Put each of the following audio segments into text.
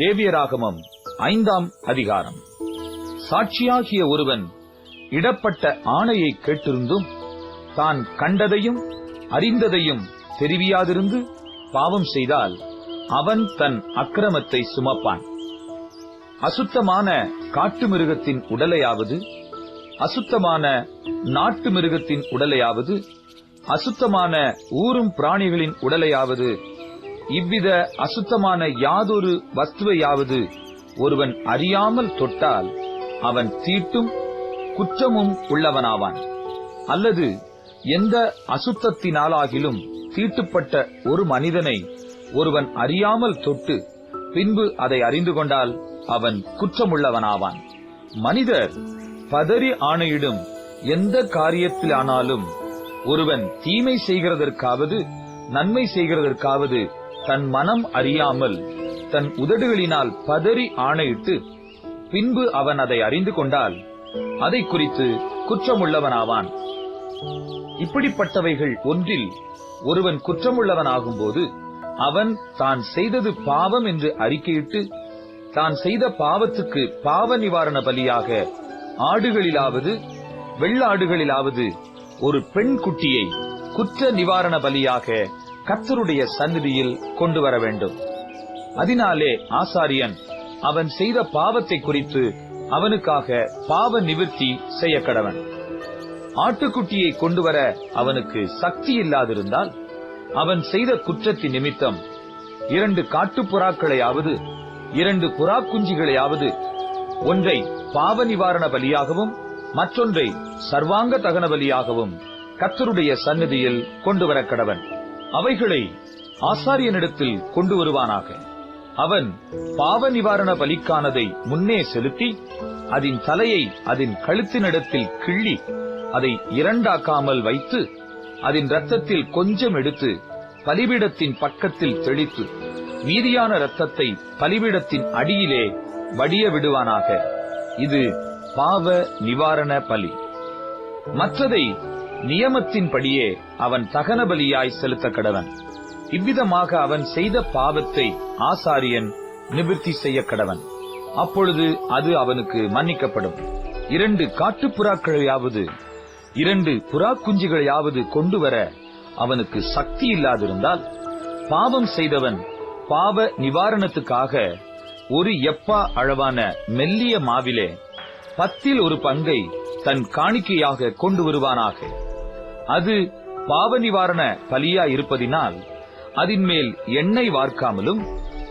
லேவியராகமம் 5ஆம் அதிகாரம். சாட்சியாகிய ஒருவன் இடப்பட்ட ஆணையை கேட்டிருந்தும் தான் கண்டதையும் அறிந்ததையும் தெரிவியாதிருந்து பாவம் செய்தால் அவன் தன் அக்கிரமத்தை சுமப்பான். அசுத்தமான காட்டு மிருகத்தின் உடலையாவது, அசுத்தமான நாட்டு மிருகத்தின் உடலையாவது, அசுத்தமான ஊரும் பிராணிகளின் உடலையாவது, இவ்வித அசுத்தமான யாதொரு வஸ்துவையாவது ஒருவன் அறியாமல் தொட்டால் அவன் தீட்டும் குற்றமும் உள்ளவனாவான். அல்லது எந்த அசுத்தத்தினாலாகிலும் தீட்டுப்பட்ட ஒரு மனிதனை ஒருவன் அறியாமல் தொட்டு பின்பு அதை அறிந்து கொண்டால் அவன் குற்றமுள்ளவனாவான். மனிதர் பதறி ஆணையிடும் எந்த காரியத்திலானாலும் ஒருவன் தீமை செய்கிறதற்காவது நன்மை செய்கிறதற்காவது தன் மனம் அறியாமல் தன் உதடுகளினால் பதறி ஆணையிட்டு பின்பு அவன் அதை அறிந்து கொண்டால் அதை குறித்து குற்றமுள்ளவனாவான். இப்படிப்பட்டவைகள் ஒன்றில் ஒருவன் குற்றமுள்ளவனாகும்போது அவன் தான் செய்தது பாவம் என்று அறிக்கையிட்டு தான் செய்த பாவத்துக்கு பாவ நிவாரண பலியாக ஆடுகளிலாவது வெள்ளாடுகளிலாவது ஒரு பெண் குட்டியை குற்ற நிவாரண பலியாக கர்த்தருடைய சந்நிதியில் கொண்டு வர வேண்டும். அதனாலே ஆசாரியன் அவன் செய்த பாவத்தை குறித்து அவனுக்காக பாவ நிவிர்த்தி செய்ய கடவன். ஆட்டுக்குட்டியை கொண்டு வர அவனுக்கு சக்தி இல்லாதிருந்தால் அவன் செய்த குற்றத்தின் நிமித்தம் 2 காட்டுப்புறாக்களையாவது 2 புறா குஞ்சுகளையாவது ஒன்றை பாவ நிவாரண பலியாகவும் மற்றொன்றை சர்வாங்க தகன பலியாகவும் கர்த்தருடைய சந்நிதியில் கொண்டு வர கடவன். அவைகளை ஆசாரியனிடத்தில் கொண்டு வருவானாக. அவன் பாவ நிவாரண பலிக்கானதை முன்னே செலுத்தி அதன் தலையை அதன் கழுத்தினிடத்தில் கிள்ளி அதை இரண்டாக்காமல் வைத்து அதன் இரத்தத்தில் கொஞ்சம் எடுத்து பலிபீடத்தின் பக்கத்தில் தெளித்து மீதியான இரத்தத்தை பலிபீடத்தின் அடியிலே வடிய விடுவானாக. இது பாவ நிவாரண பலி. மற்றதை நியமத்தின்படியே அவன் தகன பலியாய் செலுத்த கடவன். இவ்விதமாக அவன் செய்த பாவத்தை ஆசாரியன் நிவிர்த்தி செய்ய கடவன். அப்பொழுது அது அவனுக்கு மன்னிக்கப்படும். 2 காட்டுப்புறாக்களையாவது 2 புறா குஞ்சுகளையாவது கொண்டு வர அவனுக்கு சக்தி இல்லாதிருந்தால் பாவம் செய்தவன் பாவ நிவாரணத்துக்காக ஒரு எப்பா அளவான மெல்லிய மாவிலே 10 1 பங்கை தன் காணிக்கையாக கொண்டு வருவானாக. அது பாவ நிவாரண பலியா இருப்பதினால் அதன் மேல் எண்ணெய் வார்க்காமலும்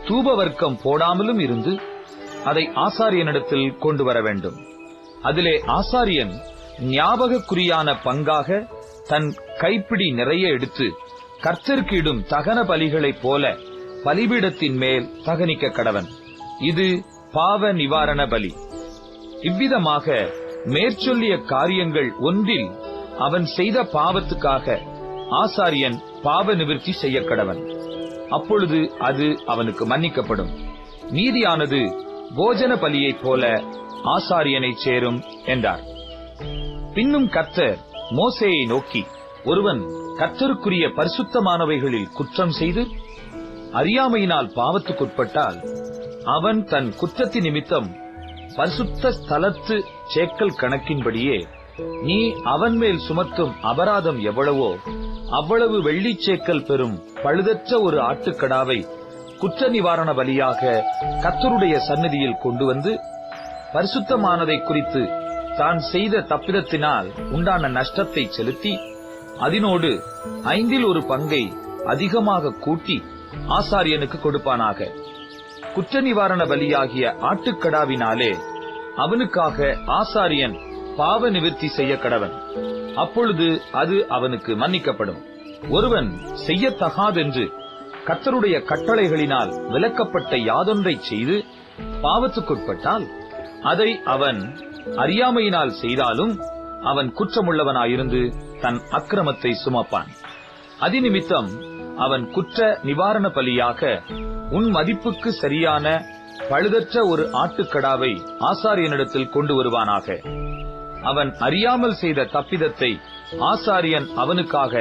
தூப வர்க்கம் போடாமலும் இருந்து அதை ஆசாரியனிடத்தில் கொண்டு வர வேண்டும். அதிலே ஆசாரியன் ஞாபகக்குறியான பங்காக தன் கைப்பிடி நிறைய எடுத்து கர்த்தருக்கு இடும் தகன பலிகளைப் போல பலிபீடத்தின் மேல் தகனிக்க கடவன். இது பாவ நிவாரண பலி. இவ்விதமாக மேற்சொல்லிய காரியங்கள் ஒன்றில் அவன் செய்த பாவத்துக்காக ஆசாரியன் பாவ நிவிர்த்தி செய்ய கடவன். அப்பொழுது அது அவனுக்கு மன்னிக்கப்படும். மீதியானது போஜன பலியைப் போல ஆசாரியனை சேரும் என்றார். பின்னும் கர்த்தர் மோசேயை நோக்கி, ஒருவன் கர்த்தருக்குரிய பரிசுத்தமானவைகளில் குற்றம் செய்து அறியாமையினால் பாவத்துக்குட்பட்டால் அவன் தன் குற்றத்தின் நிமித்தம் பரிசுத்த ஸ்தலத்து சேக்கல் கணக்கின்படியே நீ அவன் மேல் சுமத்தும் அபராதம் எவ்வளவோ அவ்வளவு வெள்ளிச்சேக்கல் பெறும் பழுதற்ற ஒரு ஆட்டுக்கடாவை குற்ற நிவாரண பலியாக கர்த்தருடைய சந்நிதியில் கொண்டு வந்து பரிசுத்தமானதை குறித்து தான் செய்த தப்பிதத்தினால் உண்டான நஷ்டத்தை செலுத்தி அதனோடு 5 1 பங்கை அதிகமாக கூட்டி ஆசாரியனுக்கு கொடுப்பானாக. குற்ற நிவாரண பலியாகிய ஆட்டுக்கடாவினாலே அவனுக்காக ஆசாரியன் பாவ நிவிர்த்தி செய்ய கடவன். அப்பொழுது அது அவனுக்கு மன்னிக்கப்படும். ஒருவன் செய்யத்தகாதென்று கர்த்தருடைய கட்டளைகளினால் விலக்கப்பட்ட யாதொன்றை செய்து பாவத்துக்குட்பட்டால் அதை அவன் அறியாமையினால் செய்தாலும் அவன் குற்றமுள்ளவனாயிருந்து தன் அக்கிரமத்தை சுமப்பான். அதிநிமித்தம் அவன் குற்ற நிவாரண பலியாக உன் மதிப்புக்கு சரியான பழுதற்ற ஒரு ஆட்டுக்கடாவை ஆசாரியனிடத்தில் கொண்டு வருவானாக. அவன் அறியாமல் செய்த தப்பிதத்தை ஆசாரியன் அவனுக்காக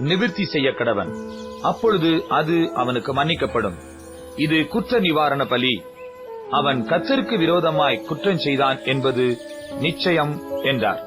நிவிர்த்தி செய்ய கடவன். அப்பொழுது அது அவனுக்கு மன்னிக்கப்படும். இது குற்ற நிவாரண பலி அவன் கர்த்தருக்கு விரோதமாய் குற்றம் செய்தான் என்பது நிச்சயம் என்றார்.